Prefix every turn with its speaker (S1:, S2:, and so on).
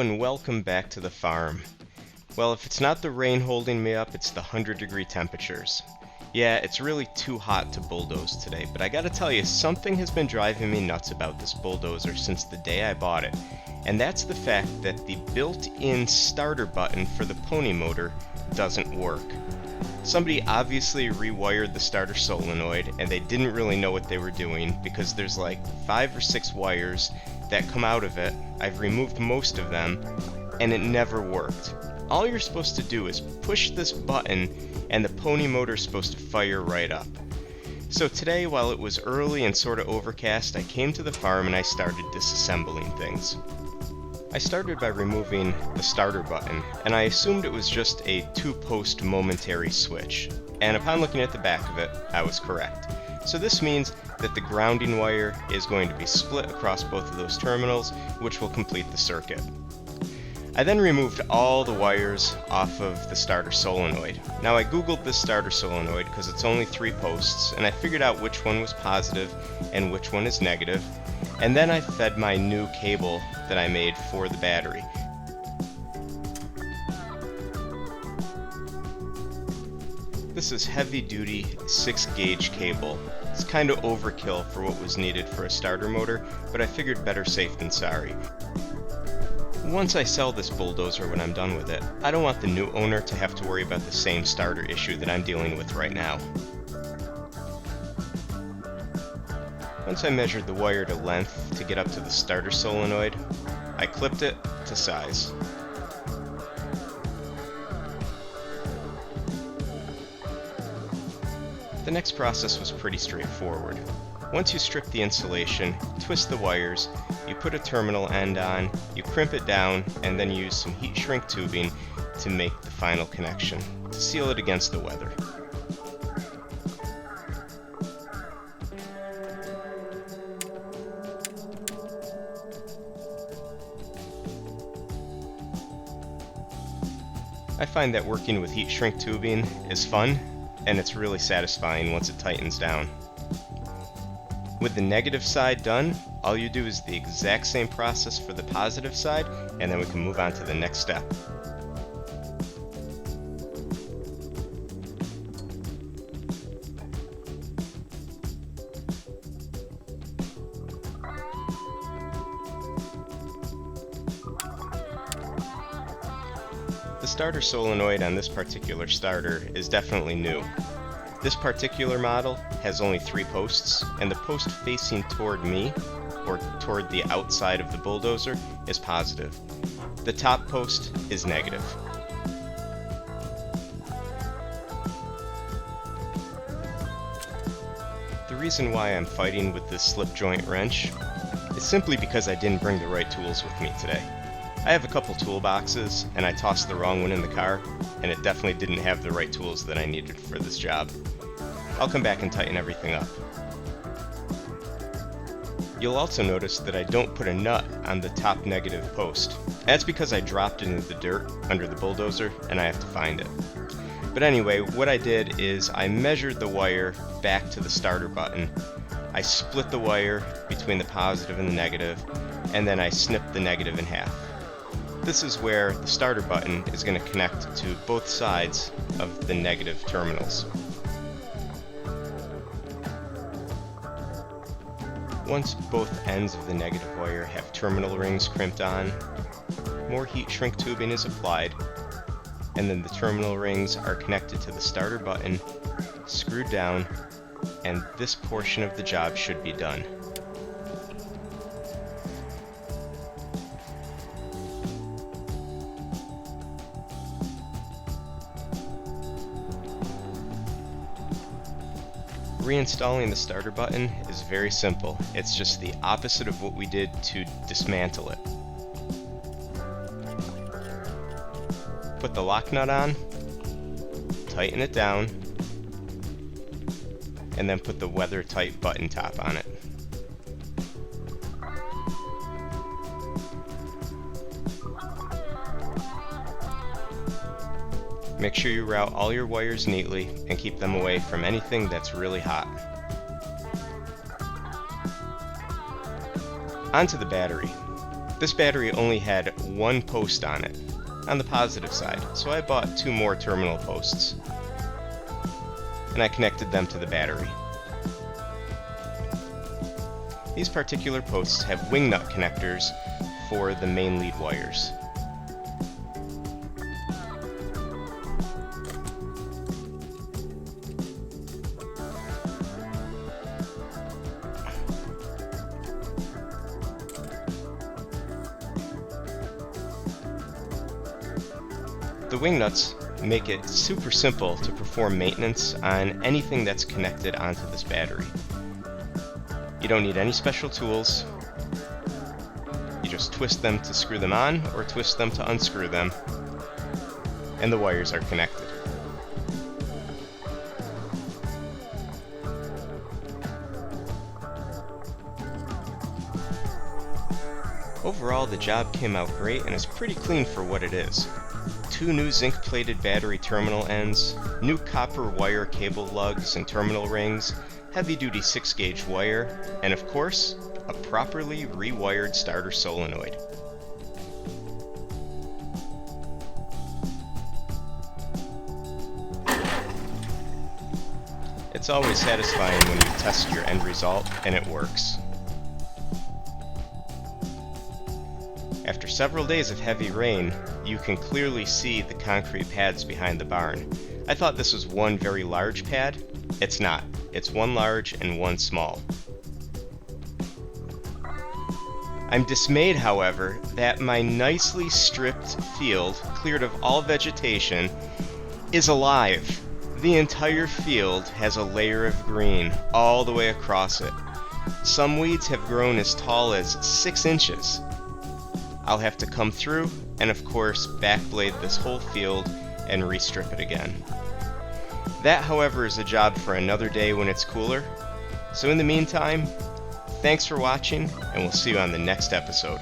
S1: and welcome back to the farm. Well, if it's not the rain holding me up, it's the 100-degree temperatures. Yeah, it's really too hot to bulldoze today, but I gotta tell you, something has been driving me nuts about this bulldozer since the day I bought it, and that's the fact that the built-in starter button for the pony motor doesn't work. Somebody obviously rewired the starter solenoid, and they didn't really know what they were doing because there's like 5 or 6 wires that come out of it. I've removed most of them, and it never worked. All you're supposed to do is push this button, and the pony motor's supposed to fire right up. So today, while it was early and sort of overcast, I came to the farm and I started disassembling things. I started by removing the starter button, and I assumed it was just a 2-post momentary switch. And upon looking at the back of it, I was correct. So this means that the grounding wire is going to be split across both of those terminals, which will complete the circuit. I then removed all the wires off of the starter solenoid. Now I googled this starter solenoid because it's only 3 posts, and I figured out which one was positive and which one is negative. And then I fed my new cable that I made for the battery. This is heavy-duty 6-gauge cable. It's kind of overkill for what was needed for a starter motor, but I figured better safe than sorry. Once I sell this bulldozer when I'm done with it, I don't want the new owner to have to worry about the same starter issue that I'm dealing with right now. Once I measured the wire to length to get up to the starter solenoid, I clipped it to size. The next process was pretty straightforward. Once you strip the insulation, twist the wires, you put a terminal end on, you crimp it down, and then use some heat shrink tubing to make the final connection, to seal it against the weather. I find that working with heat shrink tubing is fun, and it's really satisfying once it tightens down. With the negative side done, all you do is the exact same process for the positive side, and then we can move on to the next step. The starter solenoid on this particular starter is definitely new. This particular model has only 3 posts, and the post facing toward me, or toward the outside of the bulldozer, is positive. The top post is negative. The reason why I'm fighting with this slip joint wrench is simply because I didn't bring the right tools with me today. I have a couple toolboxes, and I tossed the wrong one in the car, and it definitely didn't have the right tools that I needed for this job. I'll come back and tighten everything up. You'll also notice that I don't put a nut on the top negative post. That's because I dropped it into the dirt under the bulldozer, and I have to find it. But anyway, what I did is I measured the wire back to the starter button. I split the wire between the positive and the negative, and then I snipped the negative in half. This is where the starter button is going to connect to both sides of the negative terminals. Once both ends of the negative wire have terminal rings crimped on, more heat shrink tubing is applied, and then the terminal rings are connected to the starter button, screwed down, and this portion of the job should be done. Reinstalling the starter button is very simple. It's just the opposite of what we did to dismantle it. Put the lock nut on, tighten it down, and then put the weather tight button top on it. Make sure you route all your wires neatly and keep them away from anything that's really hot. Onto the battery. This battery only had one post on it, on the positive side, so I bought 2 more terminal posts, and I connected them to the battery. These particular posts have wing nut connectors for the main lead wires. The wing nuts make it super simple to perform maintenance on anything that's connected onto this battery. You don't need any special tools. You just twist them to screw them on or twist them to unscrew them, and the wires are connected. Overall, the job came out great and is pretty clean for what it is. 2 new zinc-plated battery terminal ends, new copper wire cable lugs and terminal rings, heavy-duty 6-gauge wire, and of course, a properly rewired starter solenoid. It's always satisfying when you test your end result and it works. After several days of heavy rain, you can clearly see the concrete pads behind the barn. I thought this was one very large pad. It's not. It's one large and one small. I'm dismayed, however, that my nicely stripped field, cleared of all vegetation, is alive. The entire field has a layer of green all the way across it. Some weeds have grown as tall as 6 inches. I'll have to come through and of course backblade this whole field and restrip it again. That, however, is a job for another day when it's cooler. So in the meantime, thanks for watching, and we'll see you on the next episode.